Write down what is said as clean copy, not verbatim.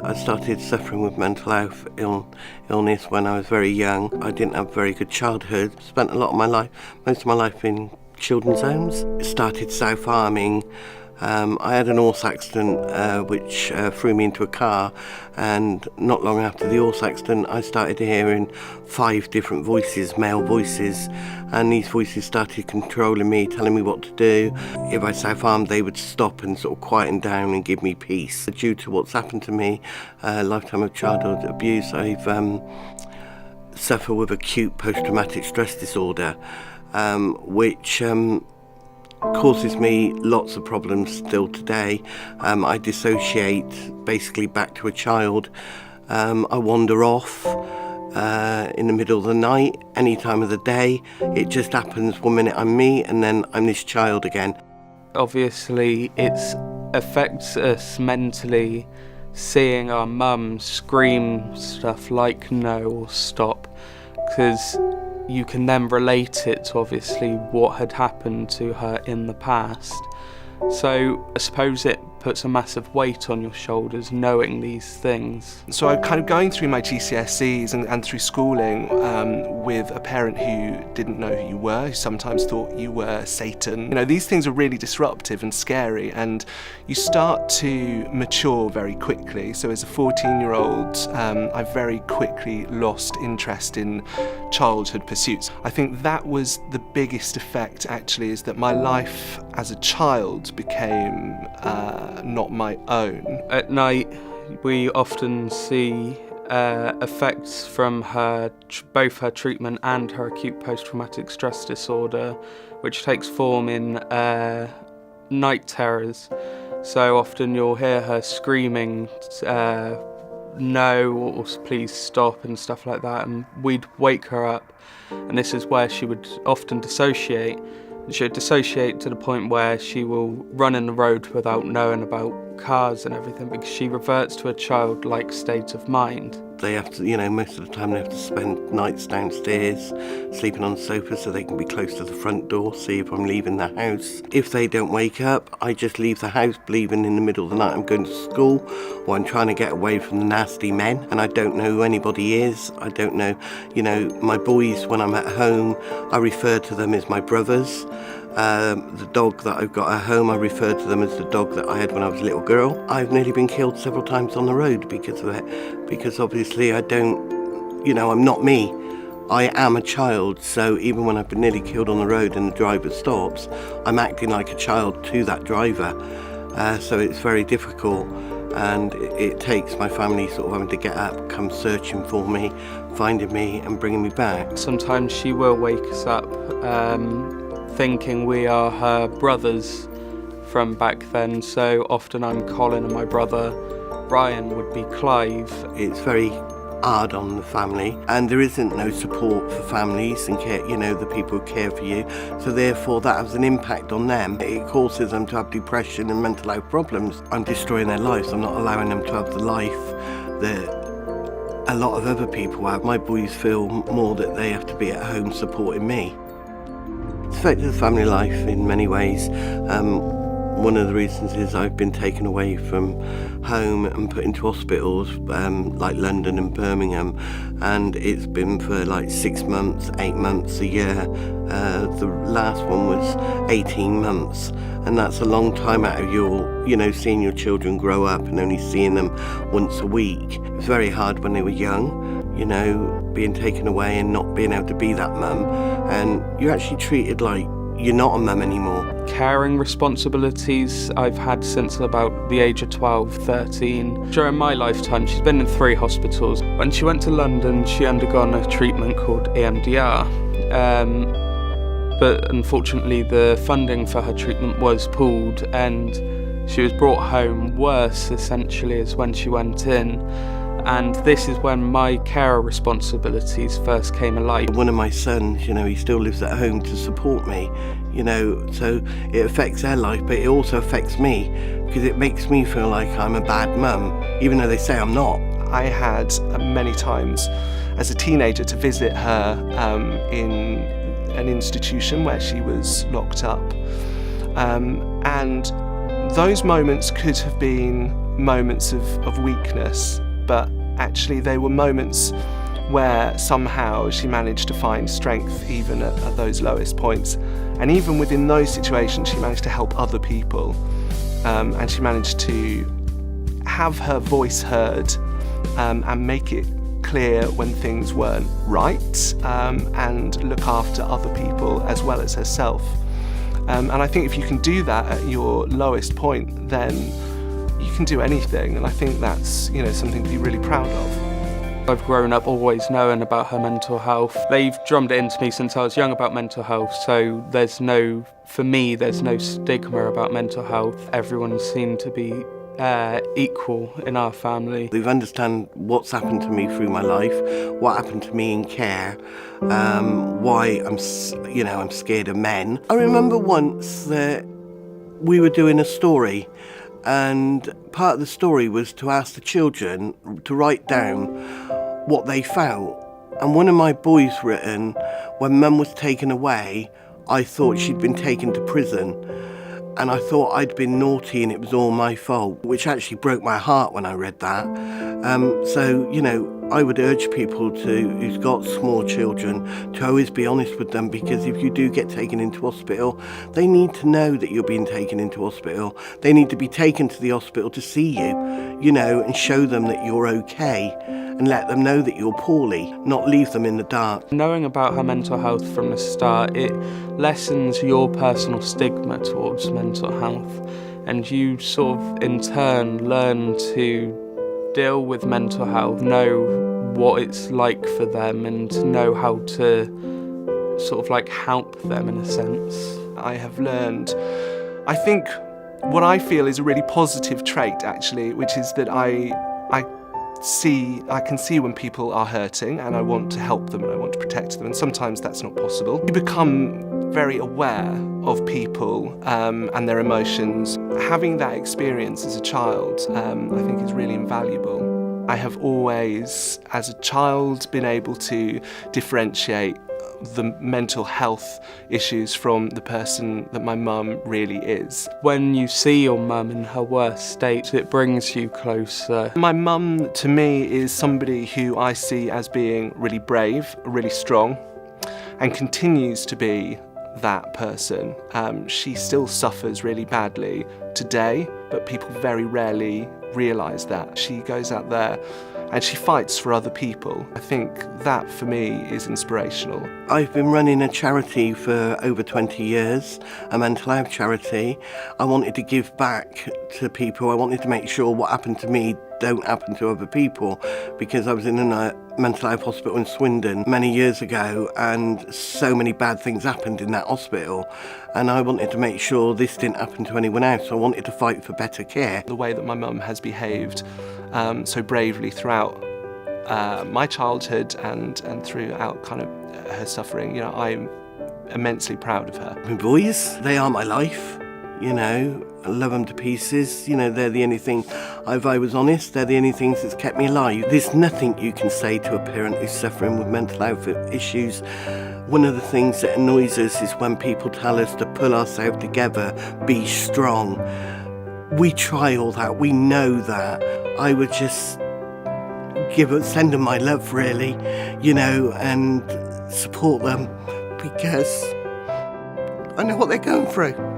I started suffering with mental health illness when I was very young. I didn't have a very good childhood. Spent a lot of my life, most of my life in children's homes. Started self-harming. I had an horse accident which threw me into a car, and not long after the horse accident I started hearing 5 different voices, male voices, and these voices started controlling me, telling me what to do. If I self-harmed, they would stop and sort of quieten down and give me peace. Due to what's happened to me, a lifetime of childhood abuse, I've suffered with acute post-traumatic stress disorder, which causes me lots of problems still today. I dissociate basically back to a child. I wander off in the middle of the night, any time of the day. It just happens one minute I'm me and then I'm this child again. Obviously it affects us mentally seeing our mum scream stuff like no or stop, because you can then relate it to obviously what had happened to her in the past. So I suppose it puts a massive weight on your shoulders knowing these things. So I'm kind of going through my GCSEs and through schooling with a parent who didn't know who you were, who sometimes thought you were Satan. You know, these things are really disruptive and scary, and you start to mature very quickly. So as a 14-year-old, I very quickly lost interest in childhood pursuits. I think that was the biggest effect, actually, is that my life as a child became not my own. At night, we often see effects from both her treatment and her acute post-traumatic stress disorder, which takes form in night terrors. So often you'll hear her screaming no or please stop and stuff like that, and we'd wake her up, and this is where she would often dissociate. She would dissociate to the point where she will run in the road without knowing about cars and everything, because she reverts to a childlike state of mind. They have to, most of the time they have to spend nights downstairs, sleeping on the sofa so they can be close to the front door, see if I'm leaving the house. If they don't wake up, I just leave the house, believing in the middle of the night I'm going to school, or I'm trying to get away from the nasty men, and I don't know who anybody is. I don't know, my boys, when I'm at home, I refer to them as my brothers. The dog that I've got at home, I refer to them as the dog that I had when I was a little girl. I've nearly been killed several times on the road because of it, because obviously I don't, I'm not me. I am a child, so even when I've been nearly killed on the road and the driver stops, I'm acting like a child to that driver. So it's very difficult, and it takes my family sort of having to get up, come searching for me, finding me and bringing me back. Sometimes she will wake us up thinking we are her brothers from back then, so often I'm Colin and my brother Ryan would be Clive. It's very hard on the family, and there isn't no support for families and care, the people who care for you, so therefore that has an impact on them. It causes them to have depression and mental health problems. I'm destroying their lives. I'm not allowing them to have the life that a lot of other people have. My boys feel more that they have to be at home supporting me. It's affected the family life in many ways. One of the reasons is I've been taken away from home and put into hospitals like London and Birmingham, and it's been for like 6 months, 8 months, a year. The last one was 18 months, and that's a long time out of your, seeing your children grow up and only seeing them once a week. It was very hard when they were young, being taken away and not being able to be that mum, and you're actually treated like you're not a mum anymore. Caring responsibilities I've had since about the age of 12, 13. During my lifetime, she's been in 3 hospitals. When she went to London, she undergone a treatment called EMDR. But unfortunately, the funding for her treatment was pulled, and she was brought home worse, essentially, as when she went in. And this is when my carer responsibilities first came alive. One of my sons, he still lives at home to support me, so it affects their life, but it also affects me, because it makes me feel like I'm a bad mum, even though they say I'm not. I had many times as a teenager to visit her in an institution where she was locked up, and those moments could have been moments of weakness, but actually they were moments where somehow she managed to find strength even at those lowest points. And even within those situations, she managed to help other people. And she managed to have her voice heard and make it clear when things weren't right, and look after other people as well as herself. And I think if you can do that at your lowest point, then you can do anything. And I think that's, something to be really proud of. I've grown up always knowing about her mental health. They've drummed it into me since I was young about mental health, so there's no stigma about mental health. Everyone seemed to be equal in our family. They've understand what's happened to me through my life, what happened to me in care, why I'm scared of men. I remember once that we were doing a story, and part of the story was to ask the children to write down what they felt. And one of my boys written, when Mum was taken away, I thought she'd been taken to prison. And I thought I'd been naughty and it was all my fault, which actually broke my heart when I read that. I would urge people who's got small children to always be honest with them, because if you do get taken into hospital, they need to know that you're being taken into hospital. They need to be taken to the hospital to see you, and show them that you're okay, and let them know that you're poorly, not leave them in the dark. Knowing about her mental health from the start, it lessens your personal stigma towards mental health, and you sort of in turn learn to deal with mental health, know what it's like for them, and know how to sort of help them in a sense. I have learned, I think, what I feel is a really positive trait actually, which is that I can see when people are hurting, and I want to help them and I want to protect them, and sometimes that's not possible. You become very aware of people and their emotions. Having that experience as a child, I think is really invaluable. I have always, as a child, been able to differentiate the mental health issues from the person that my mum really is. When you see your mum in her worst state, it brings you closer. My mum, to me, is somebody who I see as being really brave, really strong, and continues to be that person. She still suffers really badly today, but people very rarely realise that. She goes out there and she fights for other people. I think that for me is inspirational. I've been running a charity for over 20 years, a mental health charity. I wanted to give back to people. I wanted to make sure what happened to me don't happen to other people, because I was in a mental health hospital in Swindon many years ago, and so many bad things happened in that hospital, and I wanted to make sure this didn't happen to anyone else. I wanted to fight for better care. The way that my mum has behaved so bravely throughout my childhood and throughout kind of her suffering, I'm immensely proud of her. My boys, they are my life, I love them to pieces. They're the only thing, if I was honest, they're the only things that's kept me alive. There's nothing you can say to a parent who's suffering with mental health issues. One of the things that annoys us is when people tell us to pull ourselves together, be strong. We try all that, we know that. I would just send them my love, really, and support them, because I know what they're going through.